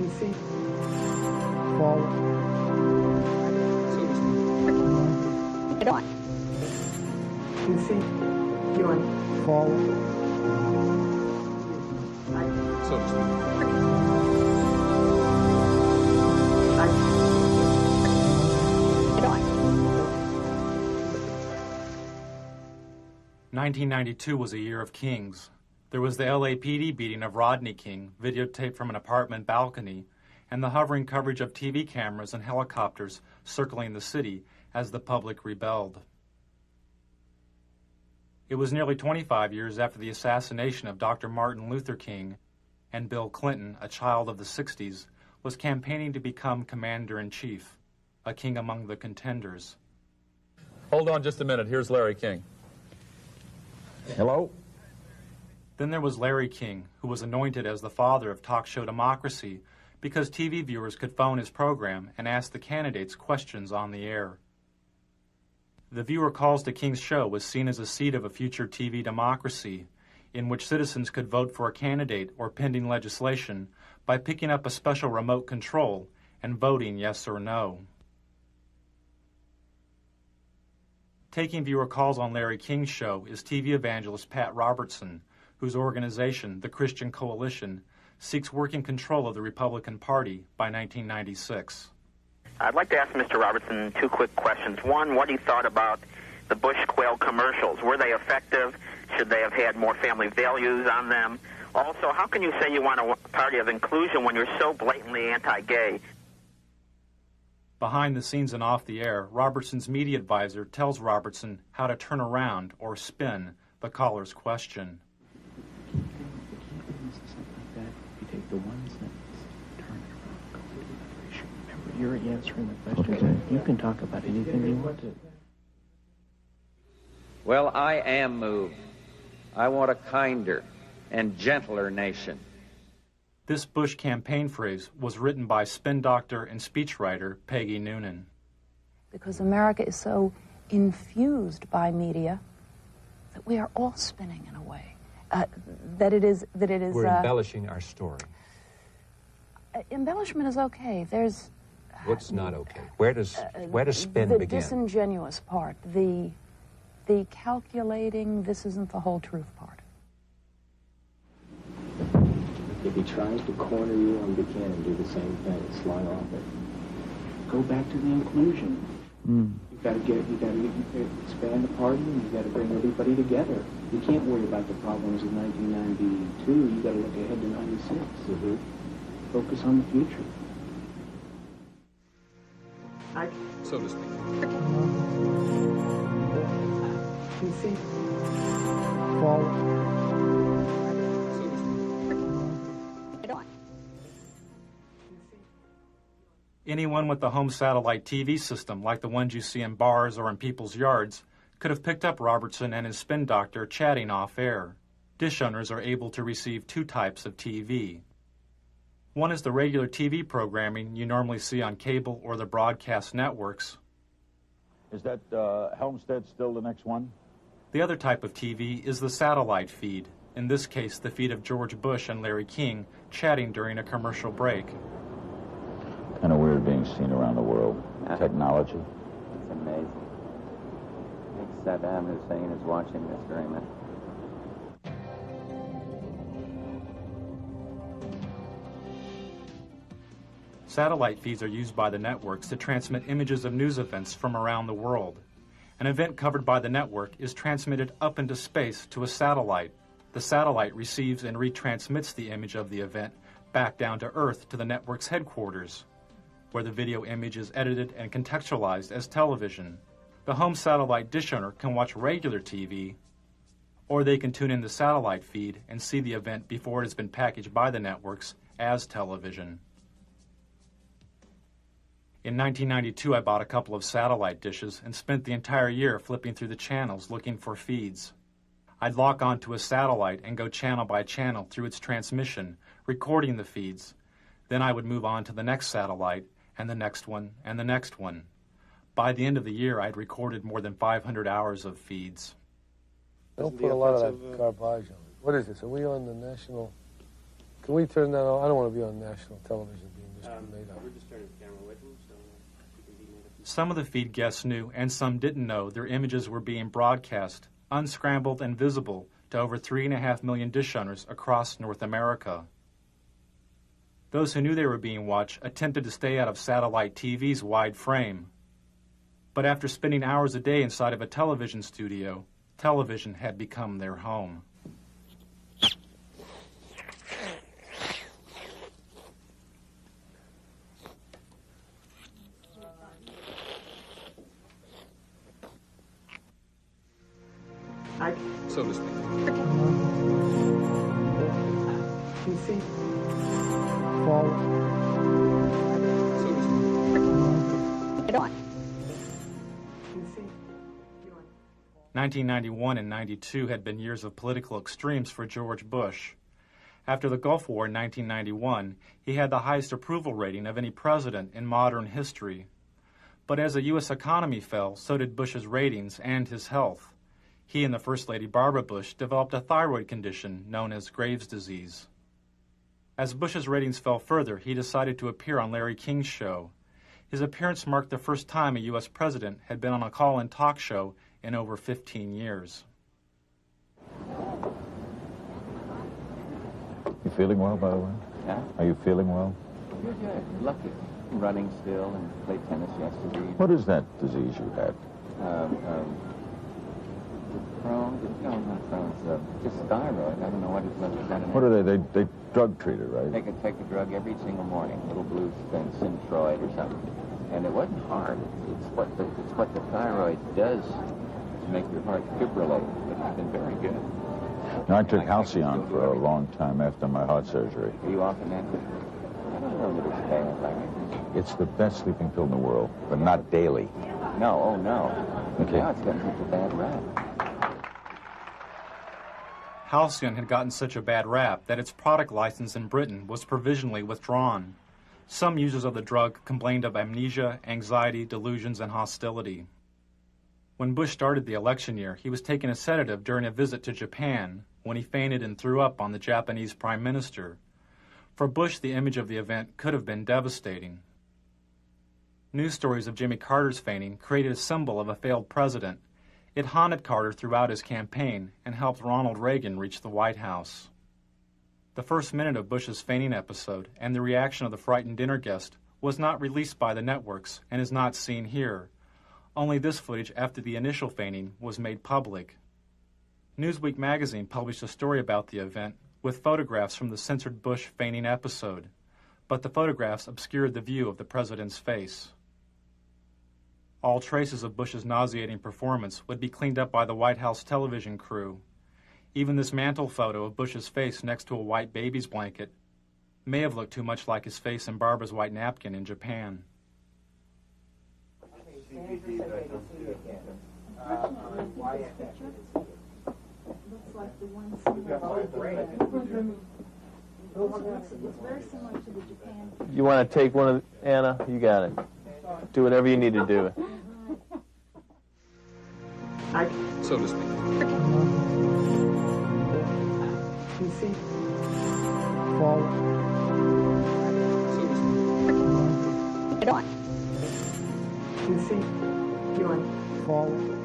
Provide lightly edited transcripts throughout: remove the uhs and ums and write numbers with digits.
PC. Forward. On. PC. Viewing. Forward. So to speak. 1992 was a year of kings. There was the LAPD beating of Rodney King, videotaped from an apartment balcony, and the hovering coverage of TV cameras and helicopters circling the city as the public rebelled. It was nearly 25 years after the assassination of Dr. Martin Luther King, and Bill Clinton, a child of the 60s, was campaigning to become commander-in-chief, a king among the contenders. Hold on just a minute. Here's Larry King. Hello? Then there was Larry King, who was anointed as the father of talk show democracy because TV viewers could phone his program and ask the candidates questions on the air. The viewer calls to King's show was seen as a seed of a future TV democracy in which citizens could vote for a candidate or pending legislation by picking up a special remote control and voting yes or no. Taking viewer calls on Larry King's show is TV evangelist Pat Robertson, whose organization, the Christian Coalition, seeks working control of the Republican Party by 1996. I'd like to ask Mr. Robertson two quick questions. One, what he thought about the Bush quail commercials. Were they effective? Should they have had more family values on them? Also, how can you say you want a party of inclusion when you're so blatantly anti-gay? Behind the scenes and off the air, Robertson's media advisor tells Robertson how to turn around or spin the caller's question. The one sentence, turn it around, go to the other issue. Remember, you're answering the questions. Okay. You can talk about anything you want to. Well, I am moved. I want a kinder and gentler nation. This Bush campaign phrase was written by spin doctor and speechwriter Peggy Noonan. Because America is so infused by media that we are all spinning in a way. We're embellishing our story. Embellishment is okay. There's what's not okay. Where does spin begin? The disingenuous part, the calculating. This isn't the whole truth part. If he tries to corner you on Buchanan, do the same thing. Slide off it. Go back to the inclusion. You got to expand the party, and you got to bring everybody together. You can't worry about the problems of 1992. You got to look ahead to '96. Focus on the future. So to speak. PC. Forward. So to speak. On. Anyone with a home satellite TV system, like the ones you see in bars or in people's yards, could have picked up Robertson and his spin doctor chatting off air. Dish owners are able to receive two types of TV. One is the regular TV programming you normally see on cable or the broadcast networks. Is that Helmstead still the next one? The other type of TV is the satellite feed, in this case the feed of George Bush and Larry King chatting during a commercial break. Kind of weird being seen around the world. Technology. It's amazing. I think Saddam Hussein is watching this very much. Satellite feeds are used by the networks to transmit images of news events from around the world. An event covered by the network is transmitted up into space to a satellite. The satellite receives and retransmits the image of the event back down to Earth to the network's headquarters, where the video image is edited and contextualized as television. The home satellite dish owner can watch regular TV, or they can tune in the satellite feed and see the event before it has been packaged by the networks as television. In 1992, I bought a couple of satellite dishes and spent the entire year flipping through the channels looking for feeds. I'd lock onto a satellite and go channel by channel through its transmission, recording the feeds. Then I would move on to the next satellite, and the next one, and the next one. By the end of the year, I'd recorded more than 500 hours of feeds. Don't put a lot of that garbage on it. What is this? Are we on the national Can we turn that on? I don't want to be on national television being discriminated on. We're just turning the camera away from him, so you can be made up. Some of the feed guests knew, and some didn't know, their images were being broadcast, unscrambled and visible, to over 3.5 million dish owners across North America. Those who knew they were being watched attempted to stay out of satellite TV's wide frame. But after spending hours a day inside of a television studio, television had become their home. So to speak. PC. Forward. So to speak. PC. 1991 and 92 had been years of political extremes for George Bush. After the Gulf War in 1991, he had the highest approval rating of any president in modern history. But as the U.S. economy fell, so did Bush's ratings and his health. He and the First Lady Barbara Bush developed a thyroid condition known as Graves' disease. As Bush's ratings fell further, he decided to appear on Larry King's show. His appearance marked the first time a U.S. president had been on a call-in talk show in over 15 years. You feeling well, by the way? Yeah? Are you feeling well? Good. Lucky. Running still and played tennis yesterday. What is that disease you had? Crohn's, no, not Crohn's, just thyroid. I don't know what it's represented. What are they drug treated, right? They could take a drug every single morning, little blue thing, Synthroid or something. And it wasn't hard. It's what the thyroid does to make your heart fibrillate. But it's been very good. Now, I took Halcyon for a long time after my heart surgery. Are you often at it? I don't know that it's bad like it. It's the best sleeping pill in the world, but not daily. No, oh no. Okay. Now it's gotten such a bad rap. Halcyon had gotten such a bad rap that its product license in Britain was provisionally withdrawn. Some users of the drug complained of amnesia, anxiety, delusions, and hostility. When Bush started the election year, he was taking a sedative during a visit to Japan when he fainted and threw up on the Japanese prime minister. For Bush, the image of the event could have been devastating. News stories of Jimmy Carter's fainting created a symbol of a failed president. It haunted Carter throughout his campaign and helped Ronald Reagan reach the White House. The first minute of Bush's fainting episode and the reaction of the frightened dinner guest was not released by the networks and is not seen here. Only this footage after the initial fainting was made public. Newsweek magazine published a story about the event with photographs from the censored Bush fainting episode, but the photographs obscured the view of the president's face. All traces of Bush's nauseating performance would be cleaned up by the White House television crew. Even this mantle photo of Bush's face next to a white baby's blanket may have looked too much like his face in Barbara's white napkin in Japan. You want to take one of Anna? You got it. Do whatever you need to do. So to speak. PC. Forward. So to speak. PC. Forward.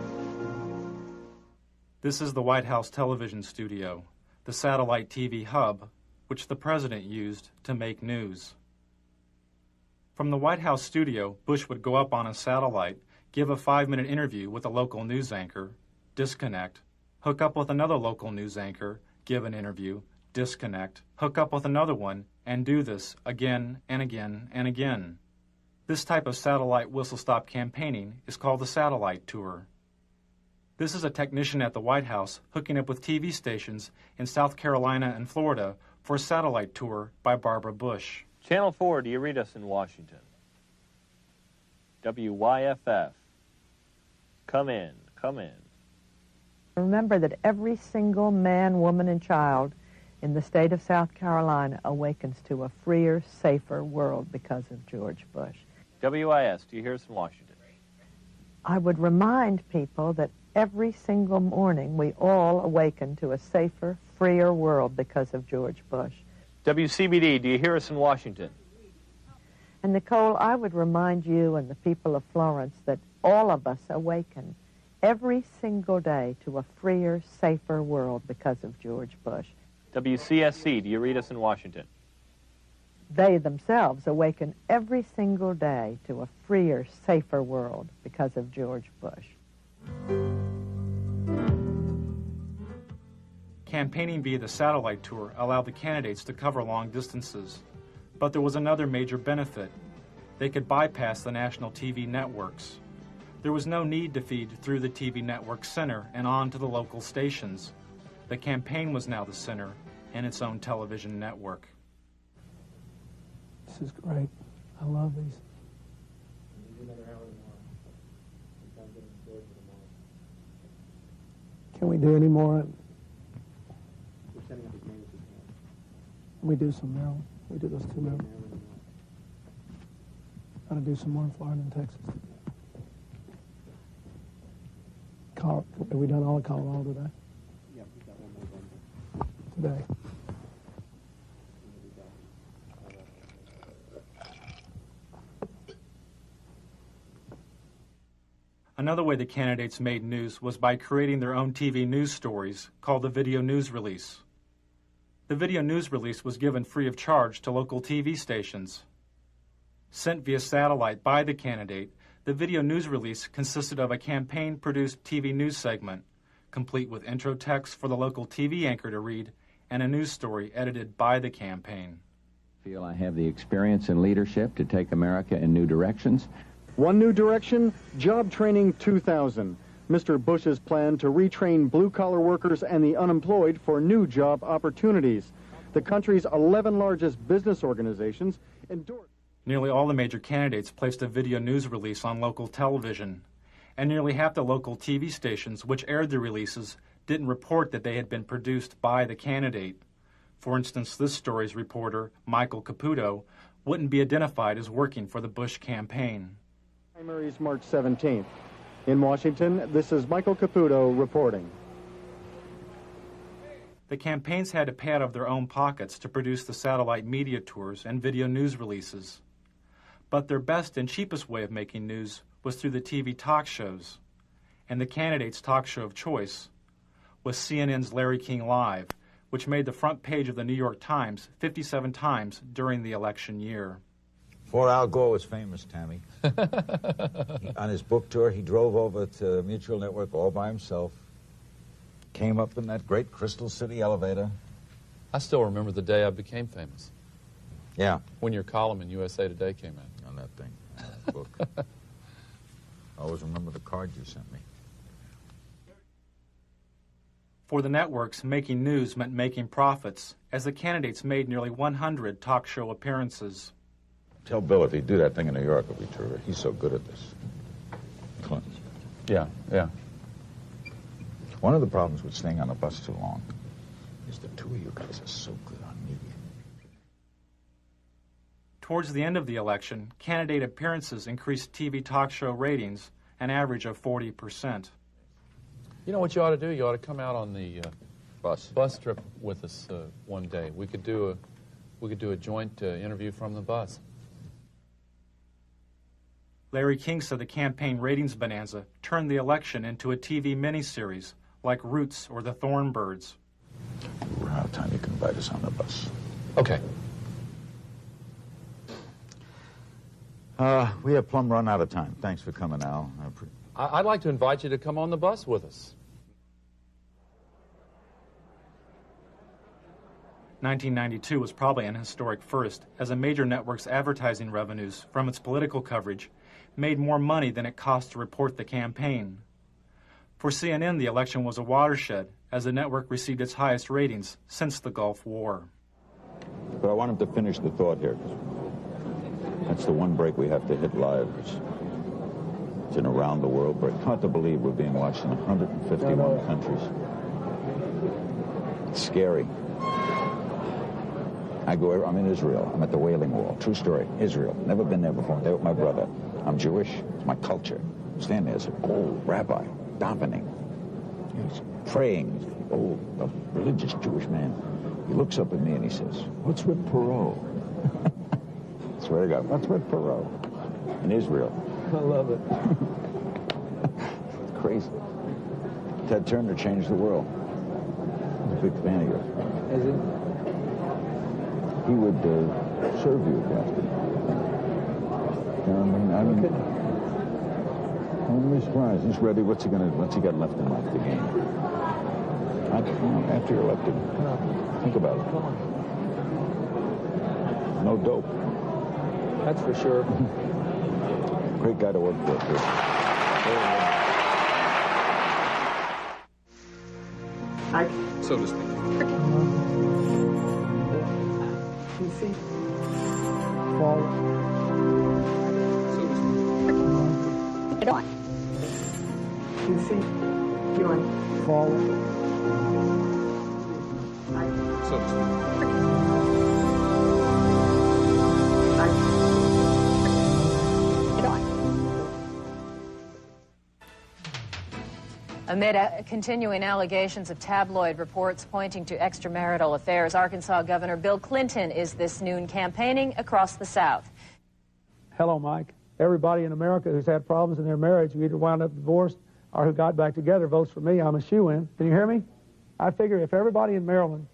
This is the White House television studio, the satellite TV hub, which the president used to make news. From the White House studio, Bush would go up on a satellite, give a 5-minute interview with a local news anchor, disconnect, hook up with another local news anchor, give an interview, disconnect, hook up with another one, and do this again and again and again. This type of satellite whistle-stop campaigning is called the satellite tour. This is a technician at the White House hooking up with TV stations in South Carolina and Florida for a satellite tour by Barbara Bush. Channel 4, do you read us in Washington? WYFF. Come in, come in. Remember that every single man, woman, and child in the state of South Carolina awakens to a freer, safer world because of George Bush. WIS, do you hear us in Washington? I would remind people that every single morning we all awaken to a safer, freer world because of George Bush. WCBD, do you hear us in Washington? And Nicole, I would remind you and the people of Florence that all of us awaken every single day to a freer, safer world because of George Bush. WCSC, do you read us in Washington? They themselves awaken every single day to a freer, safer world because of George Bush. Campaigning via the satellite tour allowed the candidates to cover long distances. But there was another major benefit. They could bypass the national TV networks. There was no need to feed through the TV network center and on to the local stations. The campaign was now the center and its own television network. This is great. I love these. Can we do any more? We do some Maryland. We do those two Maryland. Got to do some more in Florida and Texas. Have we done all of Colorado today? Yeah, we've got one more Today. Another way the candidates made news was by creating their own TV news stories called the video news release. The video news release was given free of charge to local TV stations. Sent via satellite by the candidate, the video news release consisted of a campaign-produced TV news segment, complete with intro text for the local TV anchor to read, and a news story edited by the campaign. I feel I have the experience and leadership to take America in new directions. One new direction, Job Training 2000. Mr. Bush's plan to retrain blue-collar workers and the unemployed for new job opportunities. The country's 11 largest business organizations endorsed. Nearly all the major candidates placed a video news release on local television, and nearly half the local TV stations which aired the releases didn't report that they had been produced by the candidate. For instance, this story's reporter, Michael Caputo, wouldn't be identified as working for the Bush campaign. Primaries March 17th. In Washington, this is Michael Caputo reporting. The campaigns had to pay out of their own pockets to produce the satellite media tours and video news releases. But their best and cheapest way of making news was through the TV talk shows. And the candidate's talk show of choice was CNN's Larry King Live, which made the front page of the New York Times 57 times during the election year. Before Al Gore was famous, Tammy, on his book tour, he drove over to Mutual Network all by himself, came up in that great Crystal City elevator. I still remember the day I became famous. Yeah. When your column in USA Today came out. On that thing, on that book. I always remember the card you sent me. For the networks, making news meant making profits, as the candidates made nearly 100 talk show appearances. Tell Bill if he'd do that thing in New York, it'd be terrific. He's so good at this. Clinton. Yeah, yeah. One of the problems with staying on the bus too long is the two of you guys are so good on media. Towards the end of the election, candidate appearances increased TV talk show ratings an average of 40%. You know what you ought to do? You ought to come out on the bus trip with us one day. We could do a joint interview from the bus. Larry King said the campaign ratings bonanza turned the election into a TV miniseries like Roots or The Thornbirds. We're out of time. You can invite us on the bus. Okay. We have plumb run out of time. Thanks for coming, Al. I'd like to invite you to come on the bus with us. 1992 was probably an historic first, as a major network's advertising revenues from its political coverage made more money than it cost to report the campaign. For CNN, the election was a watershed, as the network received its highest ratings since the Gulf War. But I want him to finish the thought here. That's the one break we have to hit live. It's an around-the-world break. Hard to believe we're being watched in 151 countries. It's scary. I'm in Israel. I'm at the Wailing Wall. True story. Israel. Never been there before. There with my brother. I'm Jewish. It's my culture. Stand there as an old rabbi, davening. He's praying. Old, a religious Jewish man. He looks up at me and he says, "What's with Perot?" I swear to God, what's with Perot? In Israel. I love it. It's crazy. Ted Turner changed the world. He's a big fan of yours. Is he? He would serve you if you have to. You know what I mean? I'm really surprised. He's ready. What's he got left in life to gain? After you're elected, think about it. No dope. That's for sure. Great guy to work for, too. So to speak. PC. Forward. So to speak. PC. Forward. So to speak. Amid continuing allegations of tabloid reports pointing to extramarital affairs, Arkansas Governor Bill Clinton is this noon campaigning across the South. Hello, Mike. Everybody in America who's had problems in their marriage, who either wound up divorced or who got back together, votes for me. I'm a shoo-in. Can you hear me? I figure if everybody in Maryland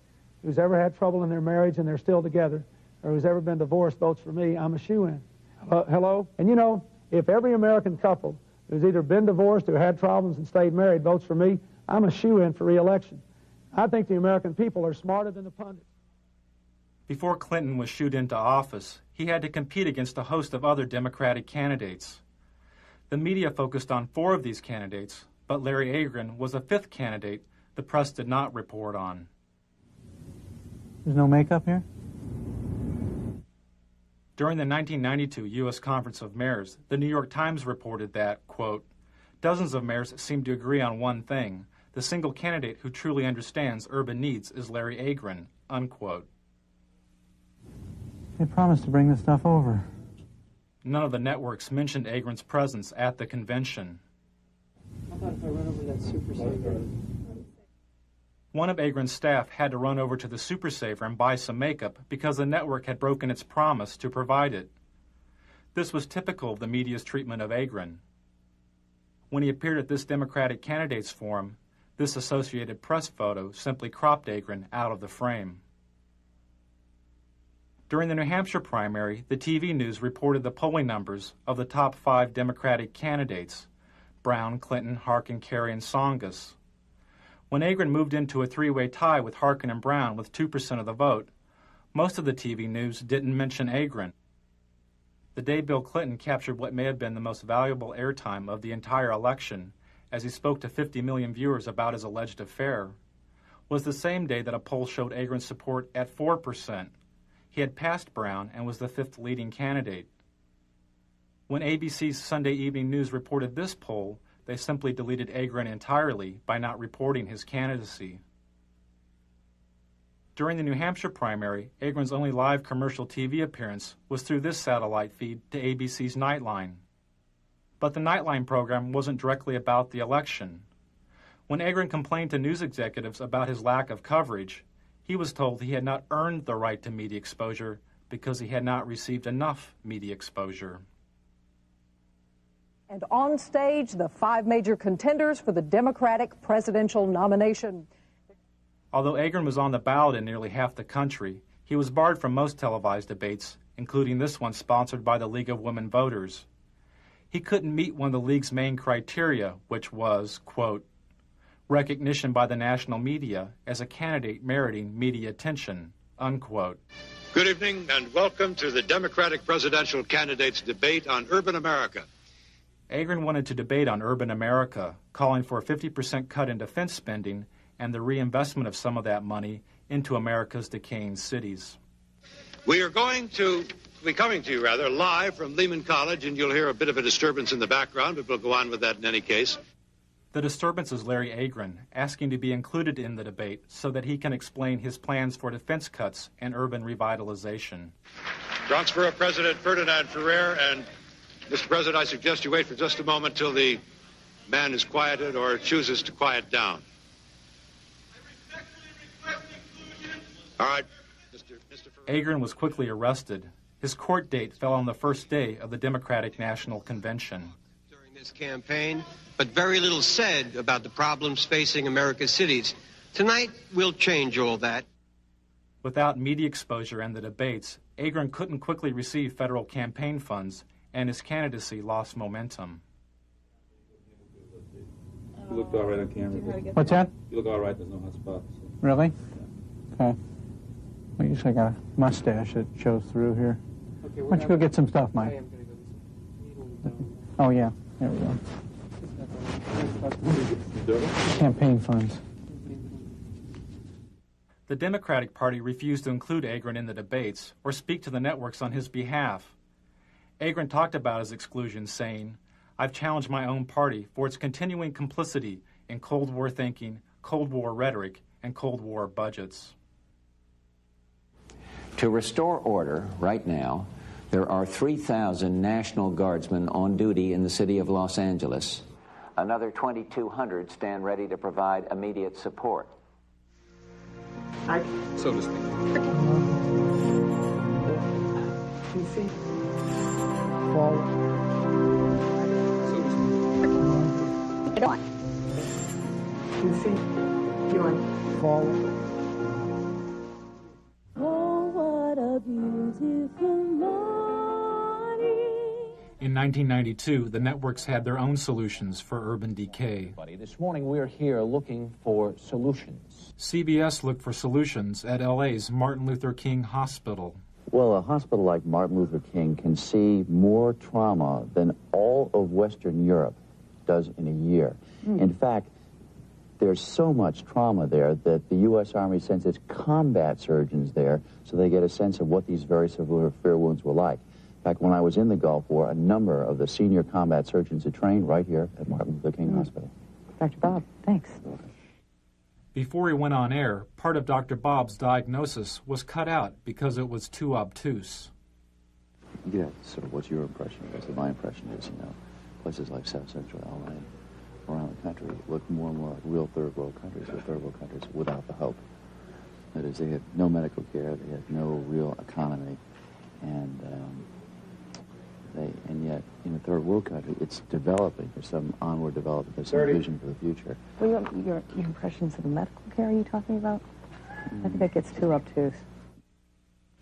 who's ever had trouble in their marriage and they're still together, or who's ever been divorced votes for me, I'm a shoo-in. Hello? And you know, if every American couple who's either been divorced or had problems and stayed married votes for me, I'm a shoo-in for re-election. I think the American people are smarter than the pundits. Before Clinton was shooed into office, he had to compete against a host of other Democratic candidates. The media focused on 4 of these candidates, but Larry Agron was a 5th candidate the press did not report on. There's no makeup here? During the 1992 U.S. Conference of Mayors, the New York Times reported that, quote, dozens of mayors seem to agree on one thing. The single candidate who truly understands urban needs is Larry Agron, unquote. They promised to bring this stuff over. None of the networks mentioned Agron's presence at the convention. How about if I run over that Super Saver? One of Agron's staff had to run over to the Super Saver and buy some makeup because the network had broken its promise to provide it. This was typical of the media's treatment of Agron. When he appeared at this Democratic candidates forum, this Associated Press photo simply cropped Agron out of the frame. During the New Hampshire primary, the TV news reported the polling numbers of the top 5 Democratic candidates: Brown, Clinton, Harkin, Kerry, and Tsongas. When Agron moved into a 3-way tie with Harkin and Brown with 2% of the vote, most of the TV news didn't mention Agron. The day Bill Clinton captured what may have been the most valuable airtime of the entire election, as he spoke to 50 million viewers about his alleged affair, was the same day that a poll showed Agron's support at 4%. He had passed Brown and was the 5th leading candidate. When ABC's Sunday Evening News reported this poll, they simply deleted Agron entirely by not reporting his candidacy. During the New Hampshire primary, Agron's only live commercial TV appearance was through this satellite feed to ABC's Nightline. But the Nightline program wasn't directly about the election. When Agron complained to news executives about his lack of coverage, he was told he had not earned the right to media exposure because he had not received enough media exposure. And on stage, the 5 major contenders for the Democratic presidential nomination. Although Agron was on the ballot in nearly half the country, he was barred from most televised debates, including this one sponsored by the League of Women Voters. He couldn't meet one of the League's main criteria, which was, quote, recognition by the national media as a candidate meriting media attention, unquote. Good evening and welcome to the Democratic presidential candidates debate on urban America. Agron wanted to debate on urban America, calling for a 50% cut in defense spending and the reinvestment of some of that money into America's decaying cities. We are going to be coming to you, live from Lehman College, and you'll hear a bit of a disturbance in the background, but we'll go on with that in any case. The disturbance is Larry Agron asking to be included in the debate so that he can explain his plans for defense cuts and urban revitalization. Transfer of President Ferdinand Ferrer, and Mr. President, I suggest you wait for just a moment till the man is quieted or chooses to quiet down. All right, Agron was quickly arrested. His court date fell on the first day of the Democratic National Convention. During this campaign, but very little said about the problems facing America's cities. Tonight, we'll change all that. Without media exposure and the debates, Agron couldn't quickly receive federal campaign funds, and his candidacy lost momentum. You look all right on camera. What's that? You look all right. There's no hot spots. Really? Okay. Well, you usually got a mustache that shows through here. Okay, why don't you go get some stuff, Mike? Oh, yeah. There we go. Campaign funds. The Democratic Party refused to include Agron in the debates or speak to the networks on his behalf. Agron talked about his exclusion, saying, "I've challenged my own party for its continuing complicity in Cold War thinking, Cold War rhetoric, and Cold War budgets." To restore order right now, there are 3,000 National Guardsmen on duty in the city of Los Angeles. Another 2,200 stand ready to provide immediate support. So to speak. You see? Forward. So to speak. On. You see? You're forward. Oh, what a beautiful morning. In 1992, the networks had their own solutions for urban decay. This morning we're here looking for solutions. CBS looked for solutions at LA's Martin Luther King Hospital. Well, a hospital like Martin Luther King can see more trauma than all of Western Europe does in a year. In fact, there's so much trauma there that the U.S. Army sends its combat surgeons there so they get a sense of what these very severe wounds were like. In fact, when I was in the Gulf War, a number of the senior combat surgeons had trained right here at Martin Luther King Hospital. Dr. Bob, thanks. Before he went on air, part of Dr. Bob's diagnosis was cut out because it was too obtuse. Yeah, sort of what's your impression? My impression is, you know, places like South Central LA, around the country, look more and more like real third world countries, or third world countries without the hope. That is, they have no medical care, they have no real economy, and yet in a third world country, it's developing. There's some onward development. There's some vision for the future. Well, your impressions of the medical care are you talking about? I think that gets too obtuse.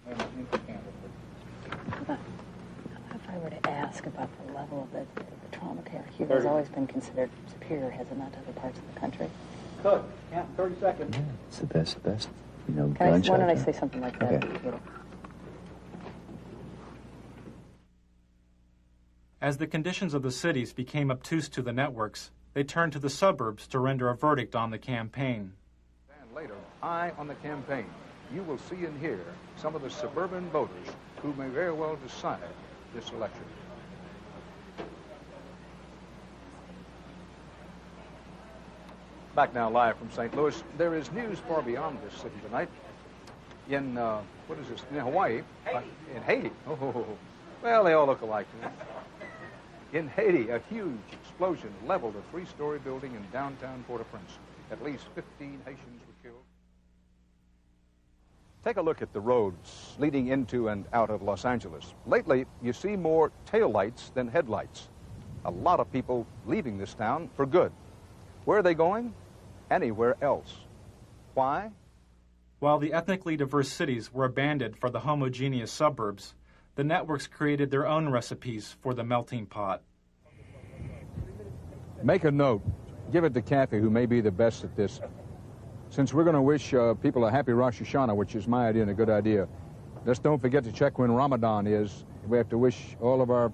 How about if I were to ask about the level of the trauma care here has always been considered superior, has it not, to other parts of the country? Good. Yeah, 30 seconds. Yeah, it's the best, you know, Why gunshot. don't I say something like that? Okay. As the conditions of the cities became obtuse to the networks, they turned to the suburbs to render a verdict on the campaign. And later, eye on the campaign. You will see and hear some of the suburban voters who may very well decide this election. Back now live from St. Louis. There is news far beyond this city tonight. In, what is this? In Hawaii. In Haiti. Oh, well, they all look alike. In Haiti, a huge explosion leveled a 3-story building in downtown Port-au-Prince. At least 15 Haitians were killed. Take a look at the roads leading into and out of Los Angeles. Lately, you see more taillights than headlights. A lot of people leaving this town for good. Where are they going? Anywhere else. Why? While the ethnically diverse cities were abandoned for the homogeneous suburbs, the networks created their own recipes for the melting pot. Make a note. Give it to Kathy, who may be the best at this. Since we're going to wish people a happy Rosh Hashanah, which is my idea and a good idea, just don't forget to check when Ramadan is. We have to wish all of our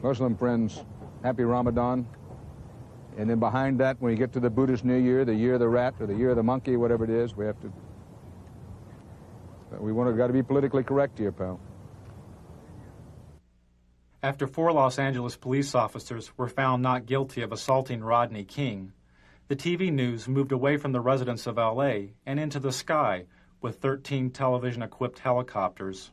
Muslim friends happy Ramadan. And then behind that, when you get to the Buddhist New Year, the year of the rat or the year of the monkey, whatever it is, we have to... got to be politically correct here, pal. After 4 Los Angeles police officers were found not guilty of assaulting Rodney King, the TV news moved away from the residents of L.A. and into the sky with 13 television-equipped helicopters.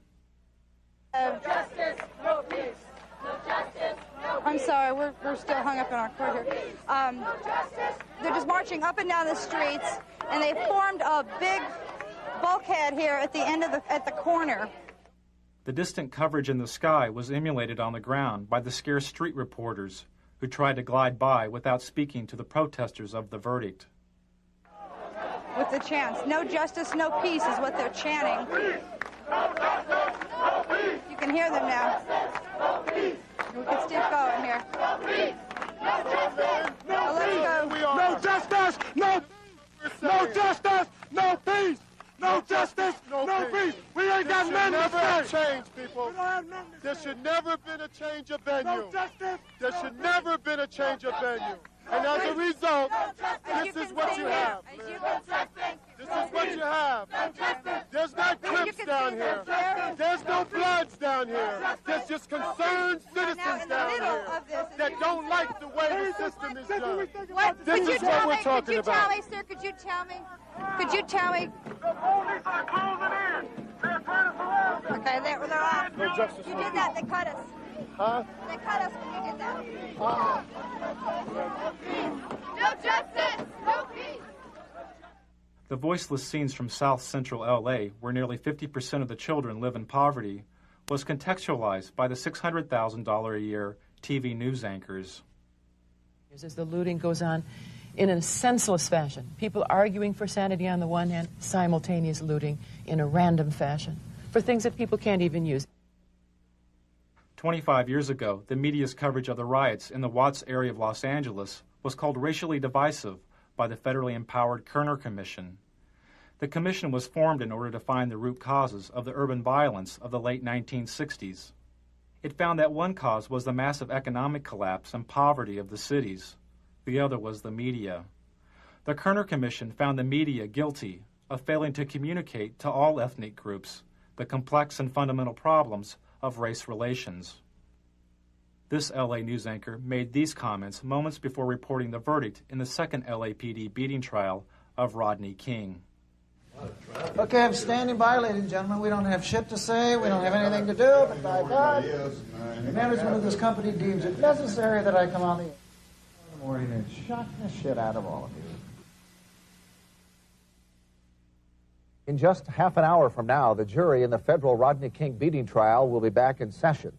No justice, no peace. No justice, no peace. I'm sorry, we're still hung up in our court here. They're just marching up and down the streets, and they formed a big bulkhead here at the end of at the corner. The distant coverage in the sky was emulated on the ground by the scarce street reporters who tried to glide by without speaking to the protesters of the verdict. With the chants, no justice, no peace is what they're chanting. You can hear them now. We can still going here. Well, let's go. No justice, no justice, no peace. No justice, no peace. We ain't got nothing to say. Never change, people. There should never been a change of venue. No justice. There should never been a change of venue. And as a result, this is what you have. This is what you have. There's not Crips down here. There's no Bloods down here. There's just concerned citizens down here that don't like the way the system is done. This is what we're talking about. Could you tell me, sir, could you tell me? Could you tell me? The police are closing in. They're trying to surround us. Okay, they're off. No justice. You did that, they cut us. Huh? They cut us when you did that. No justice, no peace. The voiceless scenes from South Central L.A., where nearly 50% of the children live in poverty, was contextualized by the $600,000 a year TV news anchors. As the looting goes on in a senseless fashion, people arguing for sanity on the one hand, simultaneous looting in a random fashion for things that people can't even use. 25 years ago, the media's coverage of the riots in the Watts area of Los Angeles was called racially divisive by the federally empowered Kerner Commission. The commission was formed in order to find the root causes of the urban violence of the late 1960s. It found that one cause was the massive economic collapse and poverty of the cities. The other was the media. The Kerner Commission found the media guilty of failing to communicate to all ethnic groups the complex and fundamental problems of race relations. This LA news anchor made these comments moments before reporting the verdict in the second LAPD beating trial of Rodney King. Okay, I'm standing by, ladies and gentlemen. We don't have shit to say. We don't have anything to do, but by God, the management of this company deems it necessary that I come on the air in the morning and shock the shit out of all of you. In just half an hour from now, the jury in the federal Rodney King beating trial will be back in session.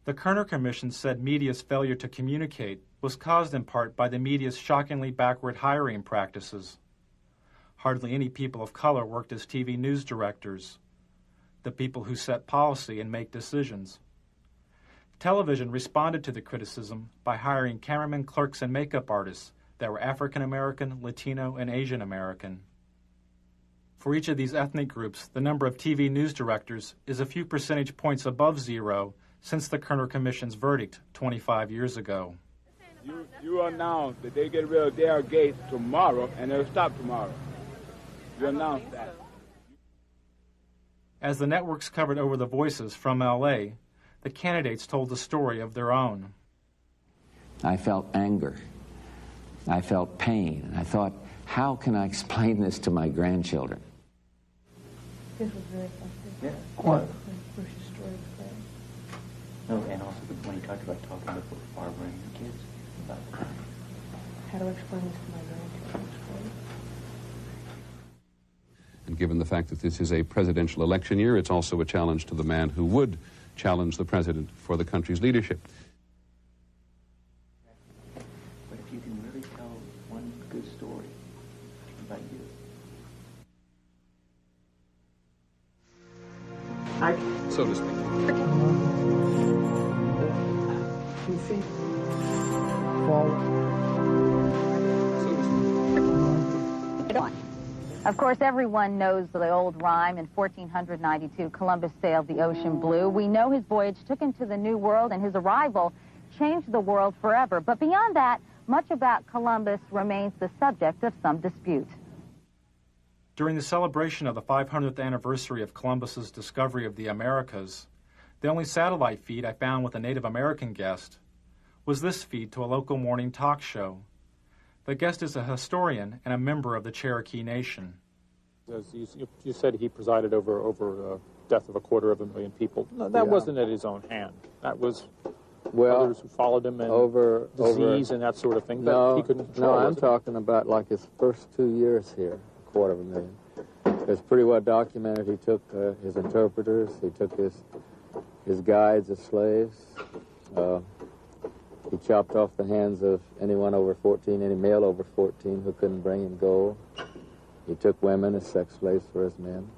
The Kerner Commission said media's failure to communicate was caused in part by the media's shockingly backward hiring practices. Hardly any people of color worked as TV news directors, the people who set policy and make decisions. Television responded to the criticism by hiring cameramen, clerks, and makeup artists that were African American, Latino, and Asian American. For each of these ethnic groups, the number of TV news directors is a few percentage points above zero since the Kerner Commission's verdict 25 years ago. You announced that they get rid of their gates tomorrow, and they'll stop tomorrow. You announced that. As the networks covered over the voices from L.A., the candidates told the story of their own. I felt anger. I felt pain. I thought, how can I explain this to my grandchildren? This was very effective. Yeah. What? Bush's story was great. No, and also when he talked about talking about Barbara and your kids. About How to explain this to my grandchildren was great. And given the fact that this is a presidential election year, it's also a challenge to the man who would challenge the president for the country's leadership. But if you can really tell one good story about you. So to speak. Of course, everyone knows the old rhyme. In 1492, Columbus sailed the ocean blue. We know his voyage took him to the New World, and his arrival changed the world forever. But beyond that, much about Columbus remains the subject of some dispute. During the celebration of the 500th anniversary of Columbus's discovery of the Americas, the only satellite feed I found with a Native American guest was this feed to a local morning talk show. The guest is a historian and a member of the Cherokee Nation. As you said he presided over death of 250,000 people. No, that wasn't at his own hand. That was others who followed him and disease and that sort of thing. No, he couldn't control. I'm talking about like his first 2 years here, 250,000. It's pretty well documented. He took his interpreters, he took his guides as slaves. He chopped off the hands of anyone over 14, any male over 14 who couldn't bring him gold. He took women as sex slaves for his men.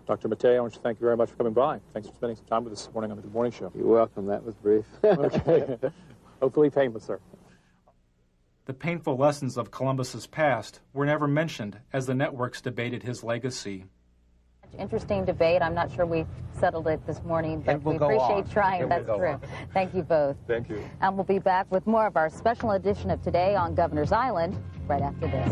Dr. Mattei, I want to thank you very much for coming by. Thanks for spending some time with us this morning on the Good Morning Show. You're welcome. That was brief. Okay. Hopefully painless, sir. The painful lessons of Columbus's past were never mentioned as the networks debated his legacy. Interesting debate. I'm not sure we've settled it this morning, but we appreciate trying. That's true. Thank you both. Thank you. And we'll be back with more of our special edition of Today on Governor's Island right after this.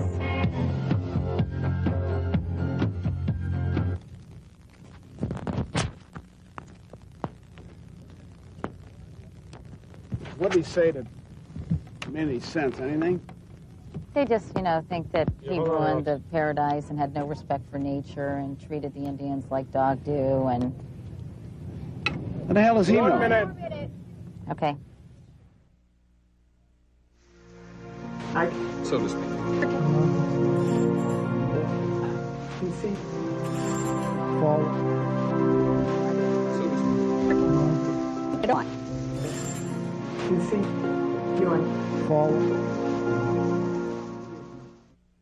What did he say that made any sense? Anything? They just, think that he ruined the paradise and had no respect for nature and treated the Indians like dog do and... What the hell does he know? 1 minute. Okay. So to speak. Can see. Forward. So to speak. I don't. Can see. Going forward.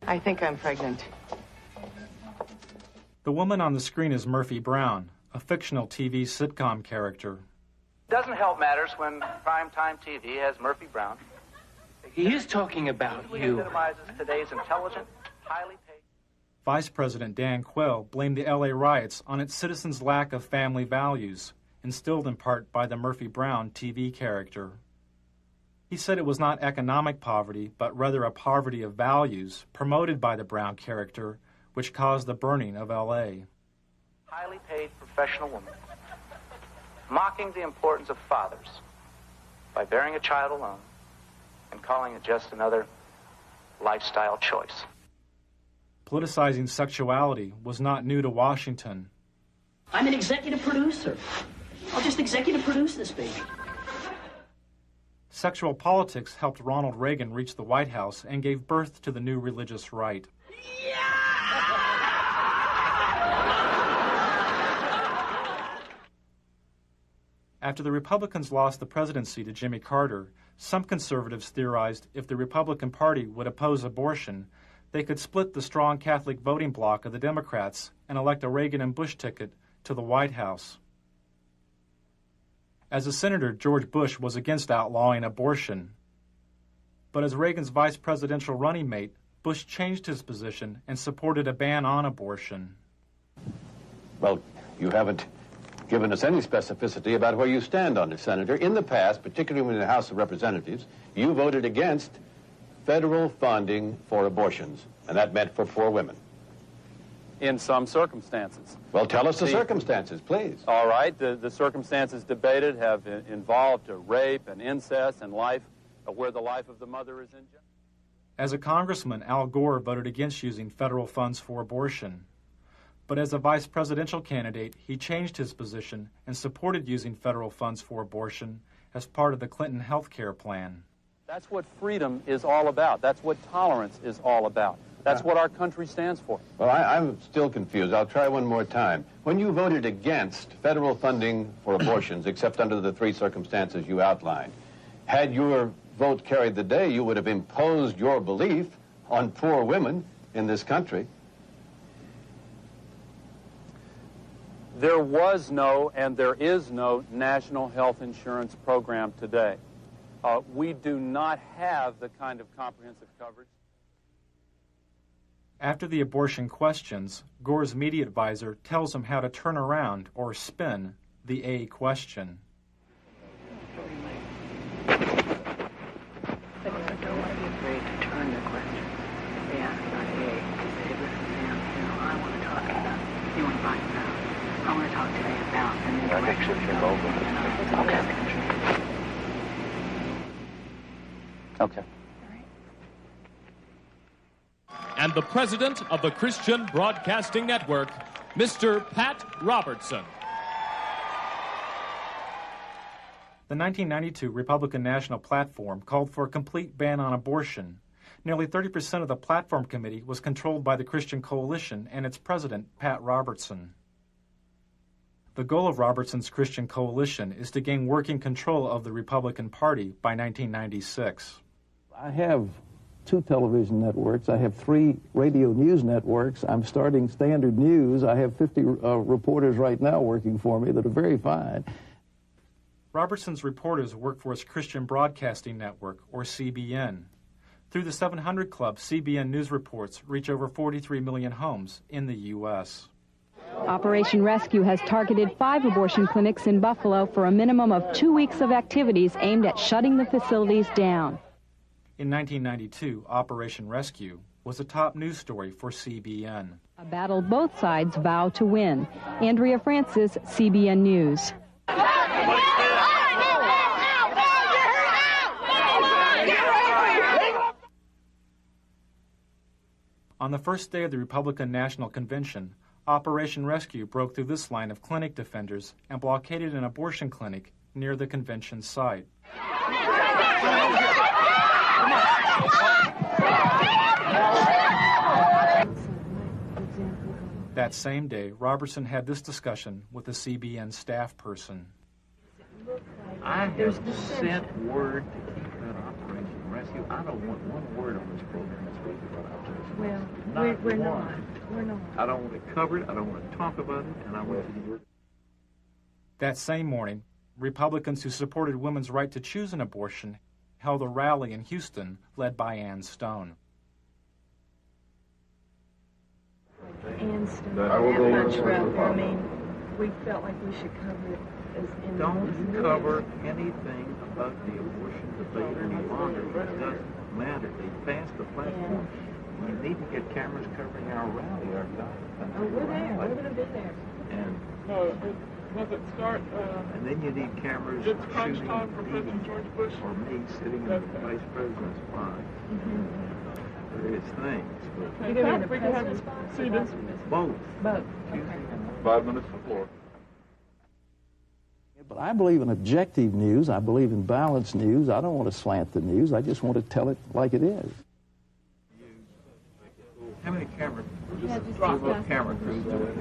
I think I'm pregnant. The woman on the screen is Murphy Brown, a fictional TV sitcom character. Doesn't help matters when primetime TV has Murphy Brown. He is talking about you. Legitimizes today's intelligent, highly paid... Vice President Dan Quayle blamed the LA riots on its citizens' lack of family values, instilled in part by the Murphy Brown TV character. He said it was not economic poverty, but rather a poverty of values promoted by the Brown character, which caused the burning of L.A. Highly paid professional woman, mocking the importance of fathers by bearing a child alone and calling it just another lifestyle choice. Politicizing sexuality was not new to Washington. I'm an executive producer. I'll just executive produce this baby. Sexual politics helped Ronald Reagan reach the White House and gave birth to the new religious right. After the Republicans lost the presidency to Jimmy Carter, some conservatives theorized if the Republican Party would oppose abortion, they could split the strong Catholic voting bloc of the Democrats and elect a Reagan and Bush ticket to the White House. As a senator, George Bush was against outlawing abortion. But as Reagan's vice presidential running mate, Bush changed his position and supported a ban on abortion. Well, you haven't given us any specificity about where you stand on it, Senator. In the past, particularly in the House of Representatives, you voted against federal funding for abortions, and that meant for poor women. In some circumstances. Well, tell us the circumstances, please. All right. The circumstances debated have involved rape and incest and life, where the life of the mother is in jeopardy. As a congressman, Al Gore voted against using federal funds for abortion. But as a vice presidential candidate, he changed his position and supported using federal funds for abortion as part of the Clinton health care plan. That's what freedom is all about. That's what tolerance is all about. That's what our country stands for. Well, I'm still confused. I'll try one more time. When you voted against federal funding for abortions, except under the three circumstances you outlined, had your vote carried the day, you would have imposed your belief on poor women in this country. There was no and there is no national health insurance program today. We do not have the kind of comprehensive coverage. After the abortion questions, Gore's media advisor tells him how to turn around or spin the A question. But don't be afraid to turn the question. They ask about A. They say, listen, Sam, I want to talk about, you want to find out. I want to talk today about, and then I think shift him over. Okay. And the president of the Christian Broadcasting Network, Mr. Pat Robertson. The 1992 Republican National Platform called for a complete ban on abortion. Nearly 30% of the platform committee was controlled by the Christian Coalition and its president, Pat Robertson. The goal of Robertson's Christian Coalition is to gain working control of the Republican Party by 1996. I have 2 television networks. I have 3 radio news networks. I'm starting Standard News. I have 50 reporters right now working for me that are very fine. Robertson's reporters work for his Christian Broadcasting Network, or CBN. Through the 700 Club, CBN News reports reach over 43 million homes in the U.S. Operation Rescue has targeted 5 abortion clinics in Buffalo for a minimum of 2 weeks of activities aimed at shutting the facilities down. In 1992, Operation Rescue was a top news story for CBN. A battle both sides vow to win. Andrea Francis, CBN News. On the first day of the Republican National Convention, Operation Rescue broke through this line of clinic defenders and blockaded an abortion clinic near the convention site. That same day, Robertson had this discussion with a CBN staff person. I have sent word to keep that Operation Rescue. I don't want one word on this program this week about Operation Rescue. Well, we're not. We're not. I don't want it covered. I don't want to talk about it. And I want you to do it. That same morning, Republicans who supported women's right to choose an abortion held a rally in Houston led by Ann Stone. Ann Stone, that much rather. I mean, we felt like we should cover it as in Don't cover anything about the abortion debate any longer. It doesn't matter. They passed the platform. You need to get cameras covering our rally, our God. Oh, we're there. We're going to be there. And Does it start? And then you need cameras It's crunch shooting time for President George Bush. or me sitting in the vice president's box. Various things. You're going to be in the president's box? Both. Both. Okay. 5 minutes before. But I believe in objective news. I believe in balanced news. I don't want to slant the news. I just want to tell it like it is. How many cameras? Just camera crews do it.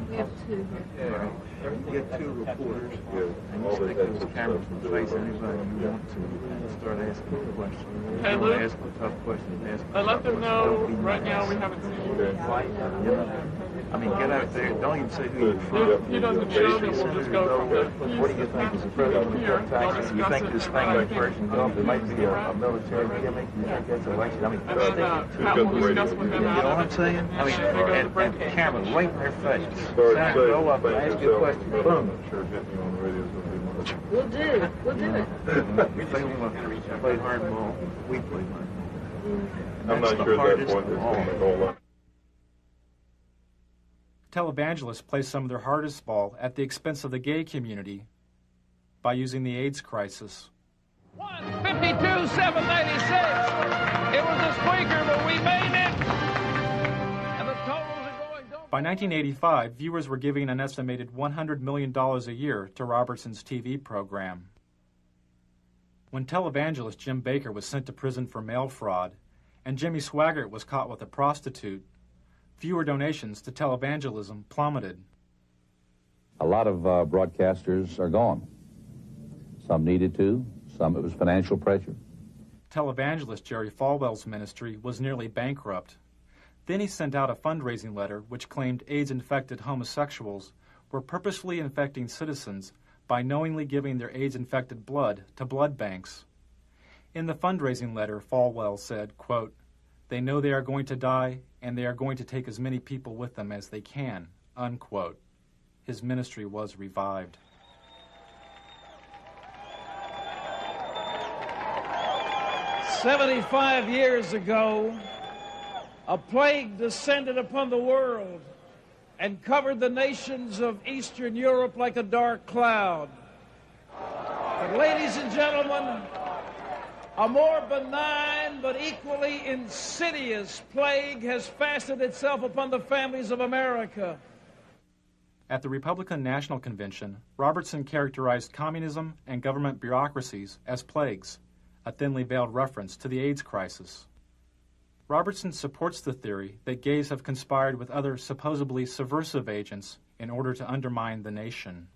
We have 2 here. Get 2 reporters and you stick those cameras in the face of anybody you want to and start asking questions. Hey, You Luke. want to ask a tough question, ask a Let tough them question. know Don't be right now nice. we haven't seen you. I mean, get out there. Don't even say who you're from. He doesn't show them. We'll just go from there. What do you think is the president of Texas? You think this thing in Operation Gulf, there might be a military gimmick? You think that's election? I mean, And then Pat will discuss with them you know what I'm saying? I mean, and cameras right in their face. Senator, go up and ask you a question. Boom. We'll do. We'll do it. If they want to play hardball, we play hardball. I'm That's not the sure at that hardest point of it's all. going to go on. Televangelists play some of their hardest ball at the expense of the gay community by using the AIDS crisis. 52, 796. It was a squeaker, but we made it. And the totals are going. By 1985, viewers were giving an estimated $100 million a year to Robertson's TV program. When televangelist Jim Bakker was sent to prison for mail fraud, and Jimmy Swaggart was caught with a prostitute, viewer donations to televangelism plummeted. A lot of broadcasters are gone. Some needed to, some it was financial pressure. Televangelist Jerry Falwell's ministry was nearly bankrupt. Then he sent out a fundraising letter which claimed AIDS-infected homosexuals were purposefully infecting citizens by knowingly giving their AIDS-infected blood to blood banks. In the fundraising letter, Falwell said, quote, "They know they are going to die, and they are going to take as many people with them as they can," unquote. His ministry was revived. "75 years ago, a plague descended upon the world and covered the nations of Eastern Europe like a dark cloud. But ladies and gentlemen, a more benign but equally insidious plague has fastened itself upon the families of America." At the Republican National Convention, Robertson characterized communism and government bureaucracies as plagues, a thinly veiled reference to the AIDS crisis. Robertson supports the theory that gays have conspired with other supposedly subversive agents in order to undermine the nation.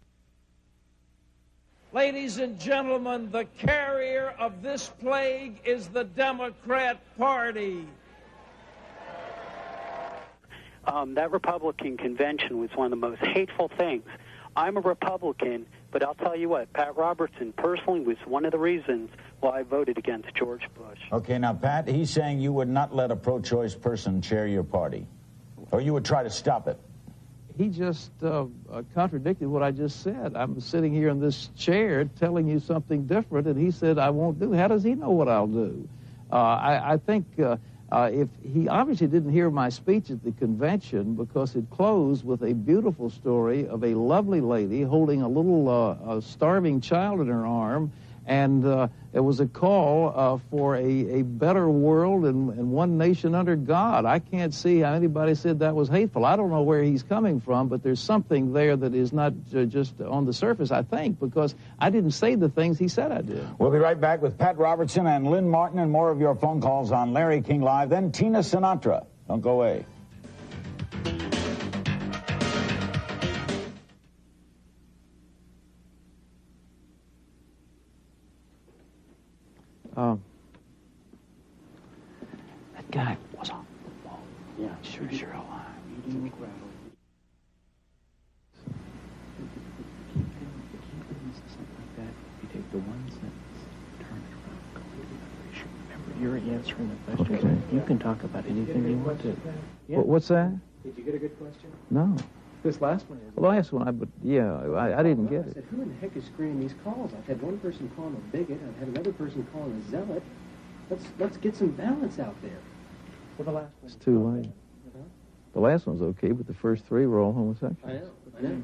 Ladies and gentlemen, the carrier of this plague is the Democrat Party. That Republican convention was one of the most hateful things. I'm a Republican, but I'll tell you what, Pat Robertson personally was one of the reasons why I voted against George Bush. Okay, now, Pat, he's saying you would not let a pro-choice person chair your party, or you would try to stop it. He just contradicted what I just said. I'm sitting here in this chair telling you something different, and he said I won't do. How does he know what I'll do? I think if he obviously didn't hear my speech at the convention, because it closed with a beautiful story of a lovely lady holding a little starving child in her arm, and it was a call for a better world and one nation under God. I can't see how anybody said that was hateful. I don't know where he's coming from, but there's something there that is not just on the surface, I think, because I didn't say the things he said I did. We'll be right back with Pat Robertson and Lynn Martin and more of your phone calls on Larry King Live, then Tina Sinatra. Don't go away. That guy was on football. Yeah, sure alive. Eating gravel. You take the one sentence, turn it around, go to another issue. Remember, you're answering the questions. Okay. You can talk about anything you want to. Yeah. What's that? Did you get a good question? No. This last one is. The last one, I didn't get I it. said, who in the heck is screening these calls? I've had one person call him a bigot. I've had another person call him a zealot. Let's get some balance out there. Well, the last one. It's too late. The last one's okay, but the first three were all homosexual. I know.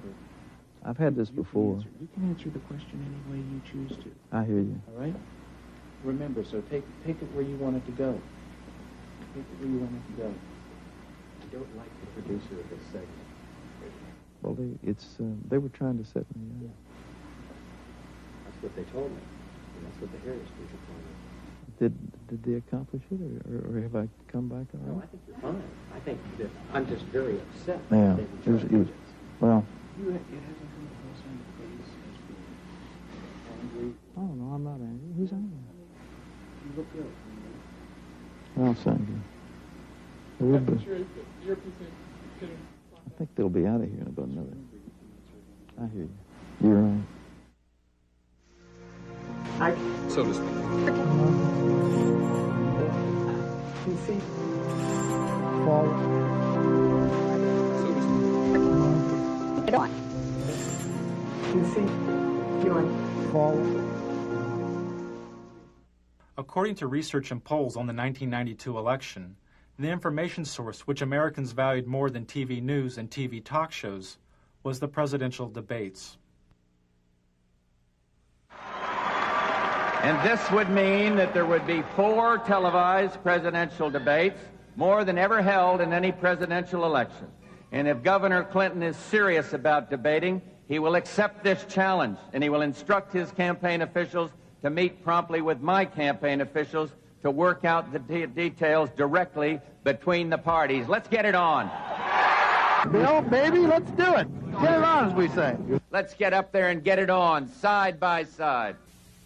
I've had this before. You can answer the question any way you choose to. I hear you. All right? Remember, so take it where you want it to go. Take it where you want it to go. I don't like the producer of this segment. Well, they were trying to set me up. That's what they told me. And that's what the Harris people told me. Did they accomplish it, or have I come back on? No, I think you're fine. I think that I'm just very upset. Yeah. That they were trying to Well. it hasn't come across on your face as being angry. Oh, no, I'm not angry. Who's angry? You look good. Well, thank you. I think they'll be out of here in about another. I hear you. You're right. So to speak. You see? Get on. You see? You're According to research and polls on the 1992 election, the information source which Americans valued more than TV news and TV talk shows was the presidential debates. And this would mean that there would be 4 televised presidential debates, more than ever held in any presidential election. And if Governor Clinton is serious about debating, he will accept this challenge, and he will instruct his campaign officials to meet promptly with my campaign officials to work out the details directly between the parties. Let's get it on. Bill, baby, let's do it. Get it on, as we say. Let's get up there and get it on, side by side.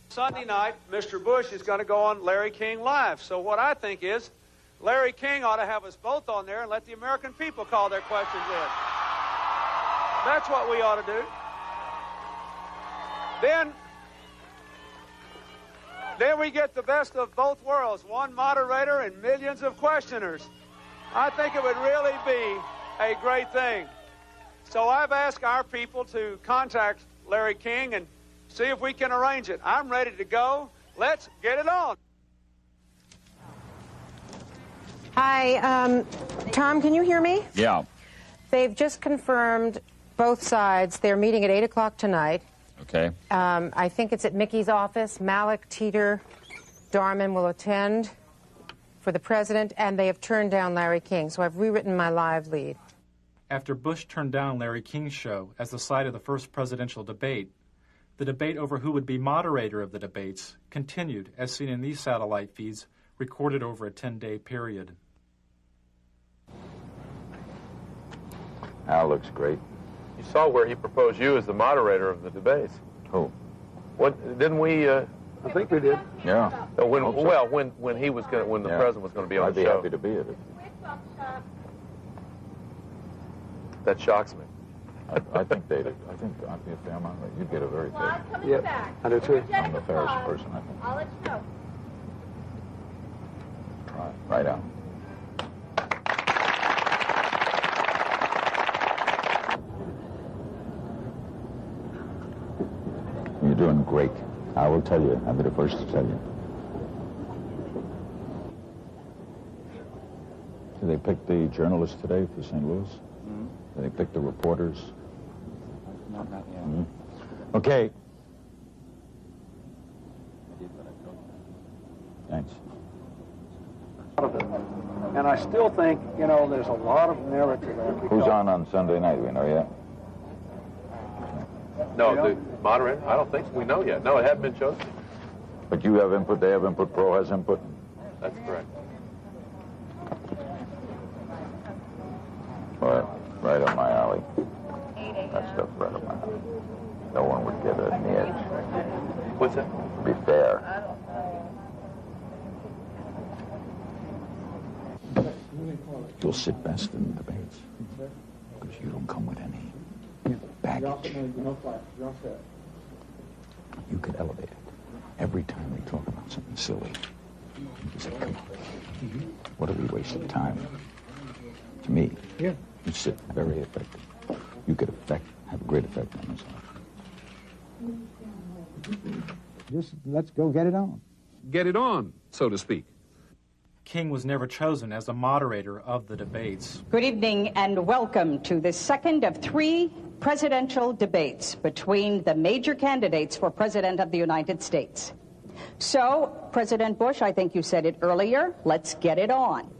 Sunday night, Mr. Bush is going to go on Larry King Live. So what I think is, Larry King ought to have us both on there and let the American people call their questions in. That's what we ought to do. Then we get the best of both worlds, one moderator and millions of questioners. I think it would really be a great thing. So I've asked our people to contact Larry King and see if we can arrange it. I'm ready to go. Let's get it on. Hi, Tom, can you hear me? Yeah. They've just confirmed both sides. They're meeting at 8 o'clock tonight. Okay. I think it's at Mickey's office. Malik, Teeter, Darman will attend for the president, and they have turned down Larry King, so I've rewritten my live lead. After Bush turned down Larry King's show as the site of the first presidential debate, the debate over who would be moderator of the debates continued, as seen in these satellite feeds recorded over a 10-day period. Al looks great. You saw where he proposed you as the moderator of the debates. Who? What didn't we? I think we did. Yeah. When Hope so. well, when he was going, when the president was going to be on I'd the be show. happy to be it. That shocks me. I think I'd be a fair amount. You'd get a very fair. Yeah, I do too. I'm the fairest person, I think. I'll let you know. Right on. You're doing great. I will tell you. I'll be the first to tell you. Did they pick the journalists today for St. Louis? Mm-hmm. Did they pick the reporters? Not yet. Mm-hmm. Okay. Thanks. And I still think, you know, there's a lot of merit to that. Who's on Sunday night? Do we know yet? No, the moderator? I don't think so. We know yet. No, it hadn't been chosen. But you have input, they have input, Pro has input. That's correct. Right up my alley. That stuff's right up my alley. No one would get it in the edge. What's that? To be fair. You'll sit best in the debates. Because you don't come with any baggage. You could elevate it. Every time we talk about something silly, you say, come on. What are we wasting time? To me, you sit very effective. You could have a great effect on this. Just let's go get it on. Get it on, so to speak. King was never chosen as the moderator of the debates. Good evening and welcome to the second of 3 presidential debates between the major candidates for President of the United States. So, President Bush, I think you said it earlier, let's get it on.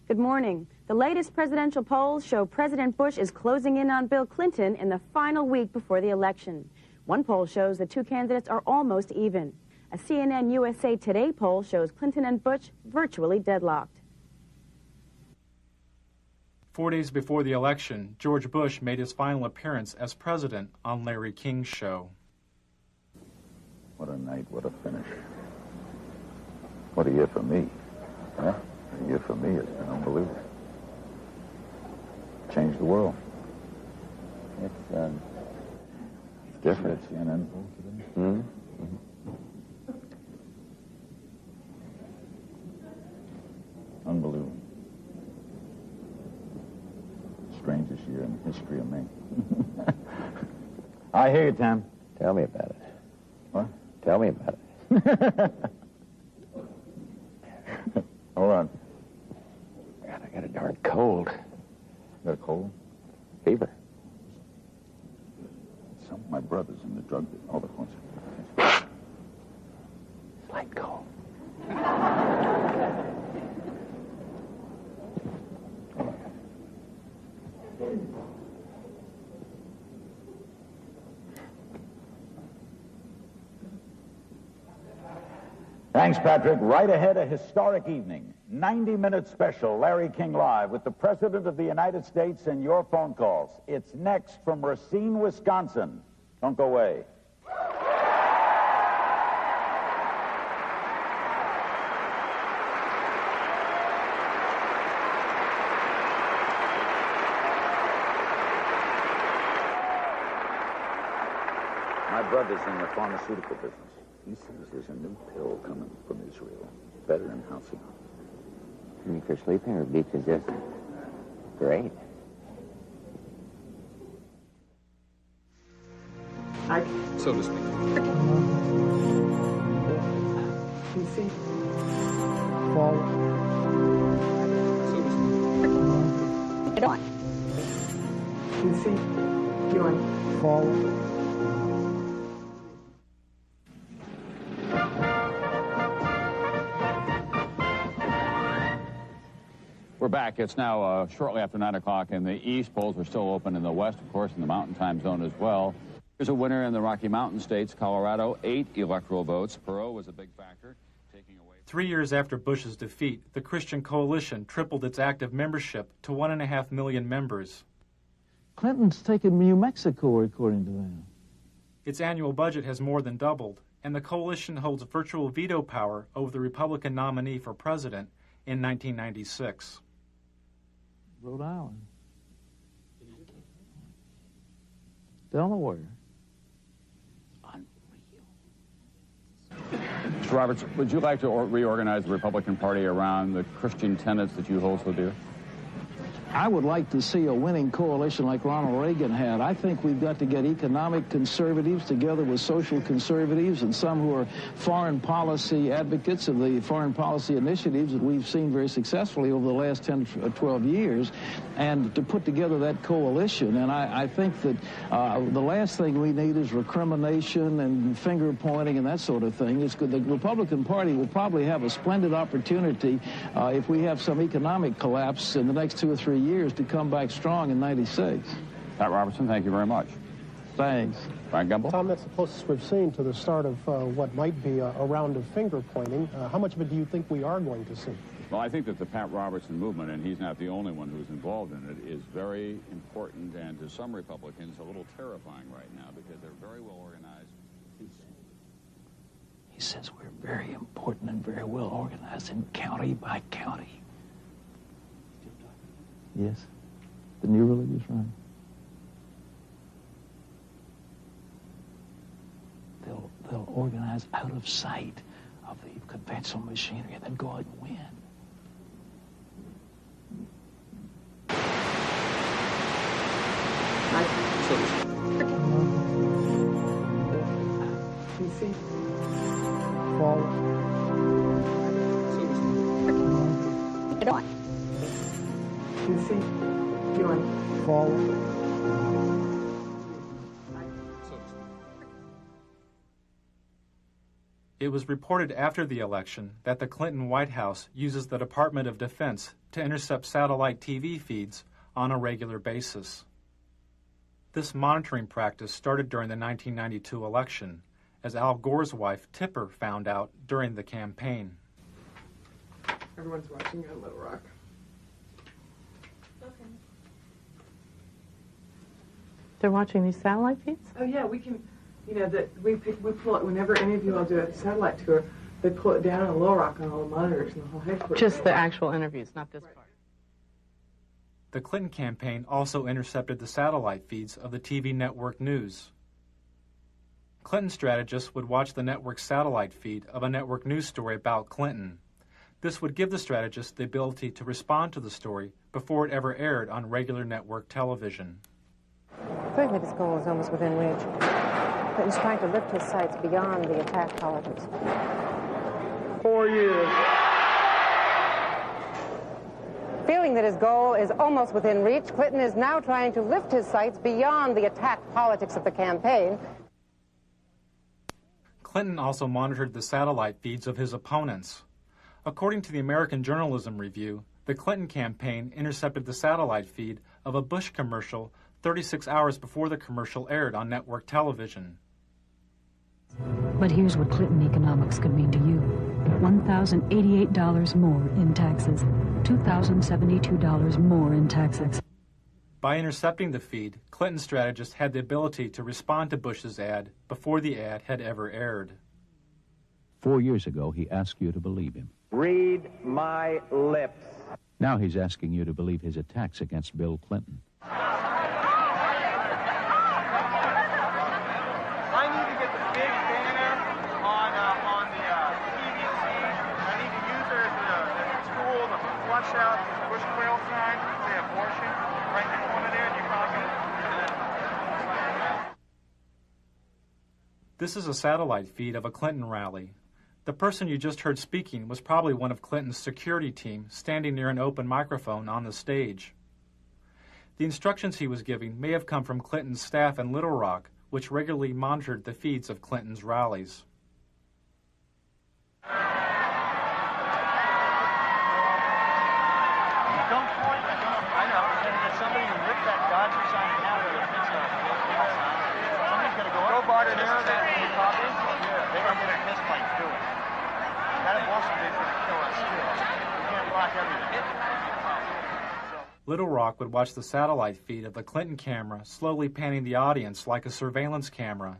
Good morning. The latest presidential polls show President Bush is closing in on Bill Clinton in the final week before the election. One poll shows the two candidates are almost even. A CNN USA Today poll shows Clinton and Bush virtually deadlocked. 4 days before the election, George Bush made his final appearance as president on Larry King's show. What a night, what a finish. What a year for me. Huh? A year for me has been unbelievable. Changed the world. It's different. CNN poll today? Mm-hmm. Unbelievable. Strangest year in the history of me. I hear you, Tom. Tell me about it. What? Tell me about it. Hold on. God, I got a darn cold. Got a cold? Fever. Some of my brothers in the drug business. All the ones. Slight cold. Thanks, Patrick. Right ahead, a historic evening. 90-minute special, Larry King Live, with the President of the United States and your phone calls. It's next from Racine, Wisconsin. Don't go away. My brother's in the pharmaceutical business. He says there's a new pill coming from Israel, better than Halcyon. You mean for sleeping or because just great? So to speak. You see? Forward. So to speak. Get on. You see? You're forward. We're back. It's now shortly after 9 o'clock in the east. Polls are still open in the west, of course, in the mountain time zone as well. Here's a winner in the Rocky Mountain states, Colorado, 8 electoral votes. Perot was a big factor, taking away... 3 years after Bush's defeat, the Christian Coalition tripled its active membership to 1.5 million members. Clinton's taken New Mexico, according to them. Its annual budget has more than doubled, and the coalition holds virtual veto power over the Republican nominee for president in 1996. Rhode Island. Delaware. Mr. Roberts, would you like to reorganize the Republican Party around the Christian tenets that you hold so dear? I would like to see a winning coalition like Ronald Reagan had. I think we've got to get economic conservatives together with social conservatives and some who are foreign policy advocates of the foreign policy initiatives that we've seen very successfully over the last 10 or 12 years, and to put together that coalition. And I think that the last thing we need is recrimination and finger pointing and that sort of thing. It's good. The Republican Party will probably have a splendid opportunity if we have some economic collapse in the next 2 or 3 years to come back strong in '96. Pat Robertson, thank you very much. Thanks. Frank Gumble? Tom, that's the closest we've seen to the start of what might be a round of finger pointing. How much of it do you think we are going to see? Well, I think that the Pat Robertson movement, and he's not the only one who's involved in it, is very important and to some Republicans a little terrifying right now because they're very well organized. He says we're very important and very well organized in county by county. Yes, the new religious right. They'll organize out of sight of the conventional machinery and then go out and win. PC. Forward. PC. Join. Forward. It was reported after the election that the Clinton White House uses the Department of Defense to intercept satellite TV feeds on a regular basis. This monitoring practice started during the 1992 election, as Al Gore's wife, Tipper, found out during the campaign. Everyone's watching on Little Rock. Okay. They're watching these satellite feeds? Oh, yeah, we can, you know, that we pull it whenever any of you all do a satellite tour, they pull it down on Little Rock on all the monitors and the whole headquarters. Just the actual interviews, not this part. The Clinton campaign also intercepted the satellite feeds of the TV network news. Clinton strategists would watch the network's satellite feed of a network news story about Clinton. This would give the strategists the ability to respond to the story before it ever aired on regular network television. Clearly this goal is almost within reach. Clinton's trying to lift his sights beyond the attack politics. 4 years. Feeling that his goal is almost within reach, Clinton is now trying to lift his sights beyond the attack politics of the campaign. Clinton also monitored the satellite feeds of his opponents. According to the American Journalism Review, the Clinton campaign intercepted the satellite feed of a Bush commercial 36 hours before the commercial aired on network television. But here's what Clinton economics could mean to you. $1,088 more in taxes. $2,072 more in taxes. By intercepting the feed, Clinton strategists had the ability to respond to Bush's ad before the ad had ever aired. 4 years ago, he asked you to believe him. Read my lips. Now he's asking you to believe his attacks against Bill Clinton. I need to get the big banner on the PVC. I need to use it as a tool to flush out the Bush Quail sign, say abortion, right in the corner there, and you're talking. This is a satellite feed of a Clinton rally. The person you just heard speaking was probably one of Clinton's security team standing near an open microphone on the stage. The instructions he was giving may have come from Clinton's staff in Little Rock, which regularly monitored the feeds of Clinton's rallies. Don't point. I know. There's somebody who ripped that Dodger sign out of the pizza. Somebody's going to go in there that we caught this? Yeah. They're going to get a fist fight through it. That abortion is going to kill us too. We can't block everything. Little Rock would watch the satellite feed of the Clinton camera slowly panning the audience like a surveillance camera.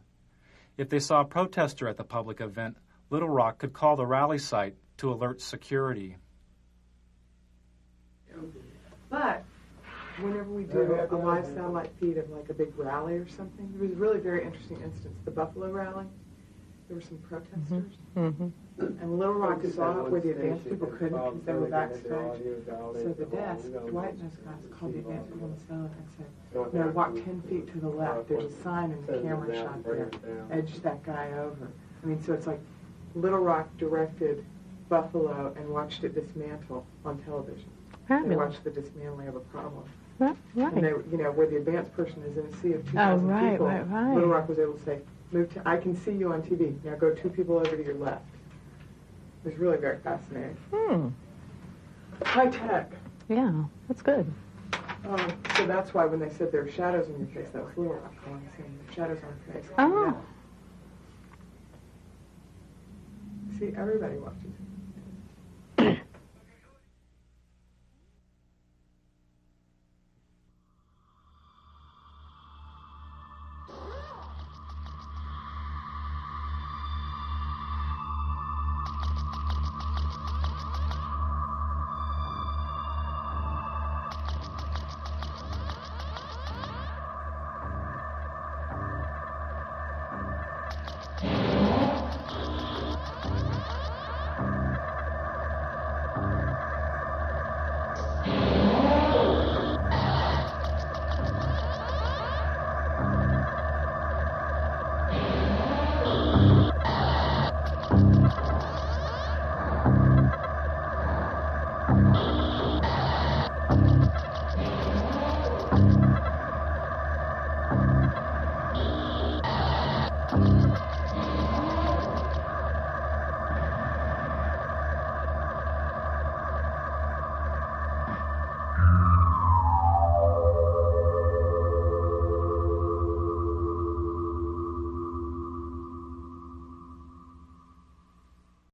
If they saw a protester at the public event, Little Rock could call the rally site to alert security. But whenever we do a live satellite feed of like a big rally or something, there was a really very interesting instance. The Buffalo rally, there were some protesters. And Little Rock saw it where the advanced people couldn't because they were backstage. So the desk, Dwight and those guys called the advanced people on the phone and said, no, walk 10 feet to the left. There's a sign and the camera shot there. Edge that guy over. I mean, so it's like Little Rock directed Buffalo and watched it dismantle on television. They watched the dismantling of a problem. Right. And they, you know, where the advanced person is in a sea of 2,000 people, Little Rock was able to say, move to, I can see you on TV. Now go 2 people over to your left. It was really very fascinating. High tech. Yeah, that's good. So that's why when they said there are shadows on your face, that was Little Rock calling, saying the shadows on your face. Oh. See, everybody watches